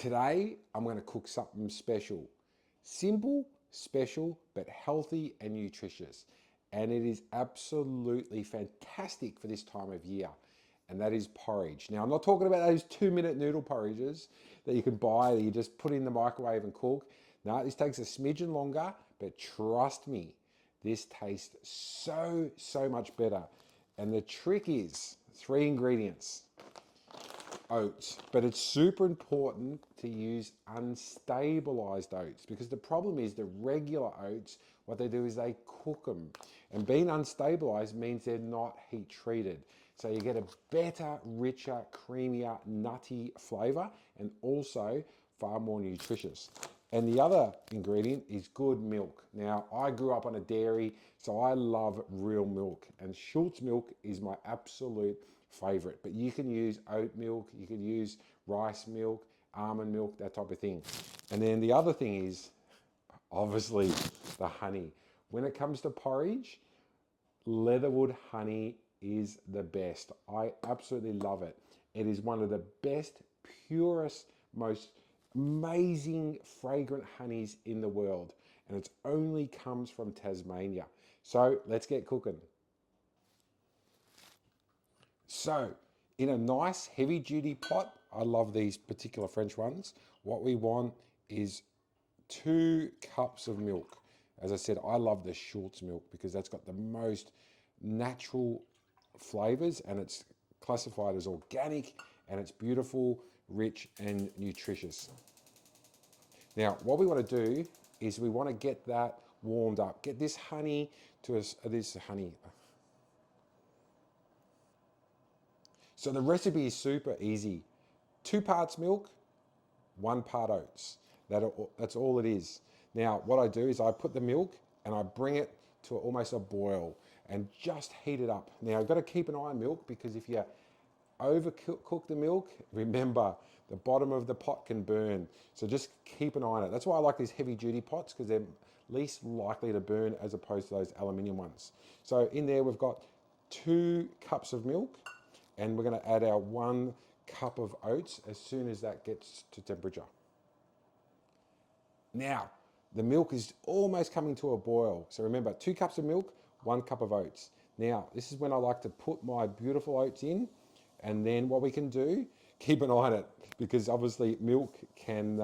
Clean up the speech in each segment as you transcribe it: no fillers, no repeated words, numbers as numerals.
Today, I'm going to cook something special. Simple, special, but healthy and nutritious. And it is absolutely fantastic for this time of year. And that is porridge. Now, I'm not talking about those 2-minute noodle porridges that you can buy that you just put in the microwave and cook. No, this takes a smidgen longer, but trust me, this tastes so much better. And the trick is 3 ingredients. Oats, but it's super important to use unstabilised oats because the problem is the regular oats, what they do is they cook them, and being unstabilised means they're not heat treated. So you get a better, richer, creamier, nutty flavour and also far more nutritious. And the other ingredient is good milk. Now, I grew up on a dairy, so I love real milk, and Schultz milk is my absolute favorite. But you can use oat milk, you can use rice milk, almond milk, that type of thing. And then the other thing is obviously the honey. When it comes to porridge, Leatherwood honey is the best. I absolutely love it. It is one of the best, purest, most amazing fragrant honeys in the world, and it only comes from Tasmania. So let's get cooking. So in a nice heavy duty pot, I love these particular French ones, what we want is 2 cups of milk. As I said, I love the Schultz milk because that's got the most natural flavors and it's classified as organic and it's beautiful, rich and nutritious. Now, what we want to do is we want to get that warmed up. Get this honey to us, this honey. So the recipe is super easy. 2 parts milk, 1 part oats. That's all it is. Now, what I do is I put the milk and I bring it to almost a boil and just heat it up. Now, I've got to keep an eye on milk because if you overcook the milk, remember the bottom of the pot can burn. So just keep an eye on it. That's why I like these heavy duty pots because they're least likely to burn as opposed to those aluminium ones. So in there we've got 2 cups of milk and we're going to add our 1 cup of oats as soon as that gets to temperature. Now, the milk is almost coming to a boil. So remember, 2 cups of milk, 1 cup of oats. Now, this is when I like to put my beautiful oats in. And then what we can do, keep an eye on it because obviously milk can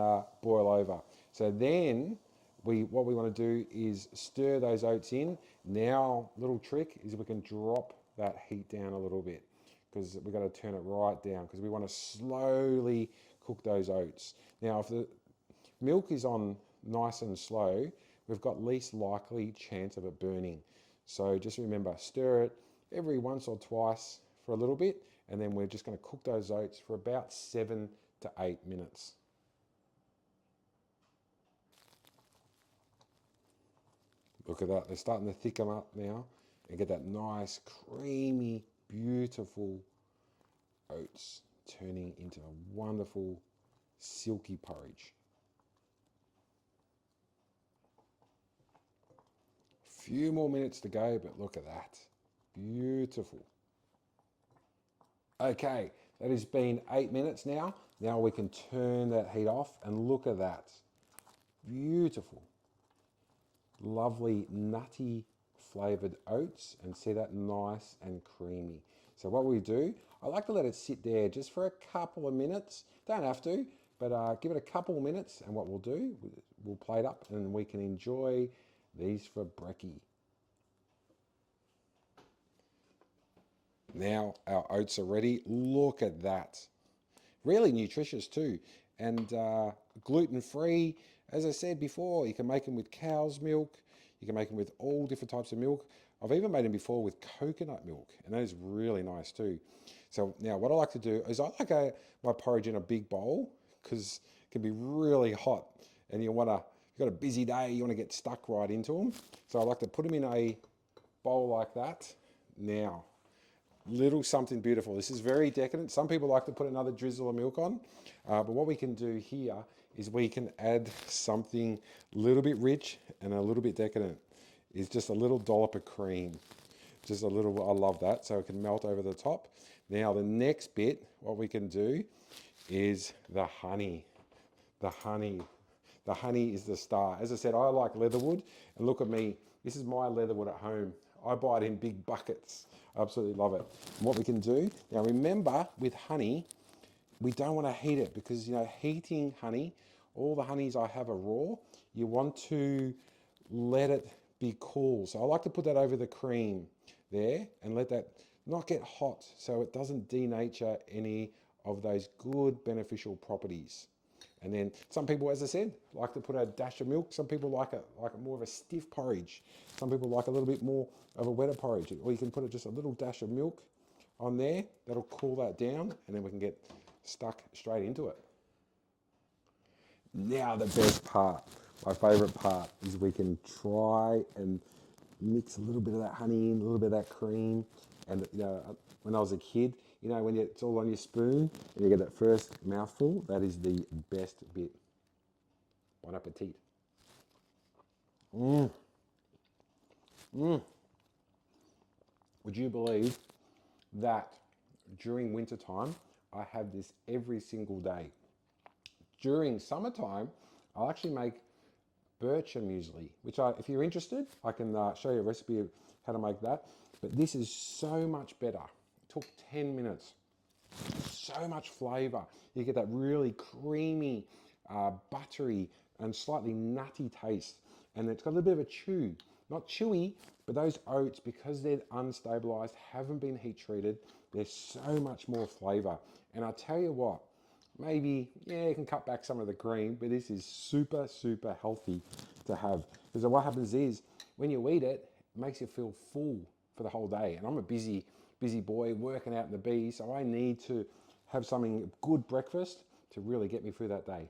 boil over. So then what we want to do is stir those oats in. Now, little trick is we can drop that heat down a little bit because we've got to turn it right down because we want to slowly cook those oats. Now, if the milk is on nice and slow, we've got least likely chance of it burning. So just remember, stir it every once or twice for a little bit, and then we're just going to cook those oats for about 7 to 8 minutes. Look at that, they're starting to thicken up now and get that nice, creamy, beautiful oats turning into a wonderful, silky porridge. Few more minutes to go, but look at that. Beautiful. Okay, that has been 8 minutes now. Now we can turn that heat off and look at that. Beautiful. Lovely, nutty flavoured oats and see that nice and creamy. So what we do, I like to let it sit there just for a couple of minutes. Don't have to, but give it a couple of minutes and what we'll do, we'll plate up and we can enjoy these for brekkie. Now our oats are ready. Look at that. Really nutritious too. And gluten-free. As I said before, you can make them with cow's milk. You can make them with all different types of milk. I've even made them before with coconut milk. And that is really nice too. So now what I like to do is I like my porridge in a big bowl because it can be really hot. And you've got a busy day, you want to get stuck right into them. So I like to put them in a bowl like that. Now, little something beautiful. This is very decadent. Some people like to put another drizzle of milk on, but what we can do here is we can add something a little bit rich and a little bit decadent. Is just a little dollop of cream. Just a little, I love that, so it can melt over the top. Now the next bit, what we can do is the honey. The honey. The honey is the star. As I said, I like leatherwood, and look at me. This is my leatherwood at home. I buy it in big buckets. I absolutely love it. And what we can do, now remember with honey, we don't want to heat it because, you know, heating honey, all the honeys I have are raw. You want to let it be cool. So I like to put that over the cream there and let that not get hot so it doesn't denature any of those good beneficial properties. And then some people, as I said, like to put a dash of milk. Some people like it more of a stiff porridge. Some people like a little bit more of a wetter porridge. Or you can put just a little dash of milk on there. That'll cool that down, and then we can get stuck straight into it. Now the best part, my favourite part, is we can try and mix a little bit of that honey in, a little bit of that cream. And you know, when I was a kid, you know, when it's all on your spoon and you get that first mouthful, that is the best bit. Bon appetit. Mmm. Mmm. Would you believe that during winter time, I have this every single day? During summertime, I'll actually make bircher muesli, which if you're interested, I can show you a recipe of how to make that. But this is so much better. It took 10 minutes. So much flavour. You get that really creamy, buttery, and slightly nutty taste. And it's got a little bit of a chew. Not chewy, but those oats, because they're unstabilised, haven't been heat treated, there's so much more flavour. And I tell you what, maybe, yeah, you can cut back some of the cream, but this is super, super healthy to have. Because what happens is, when you eat it, it makes you feel full for the whole day. And I'm a busy boy working out in the bee, so I need to have something good breakfast to really get me through that day.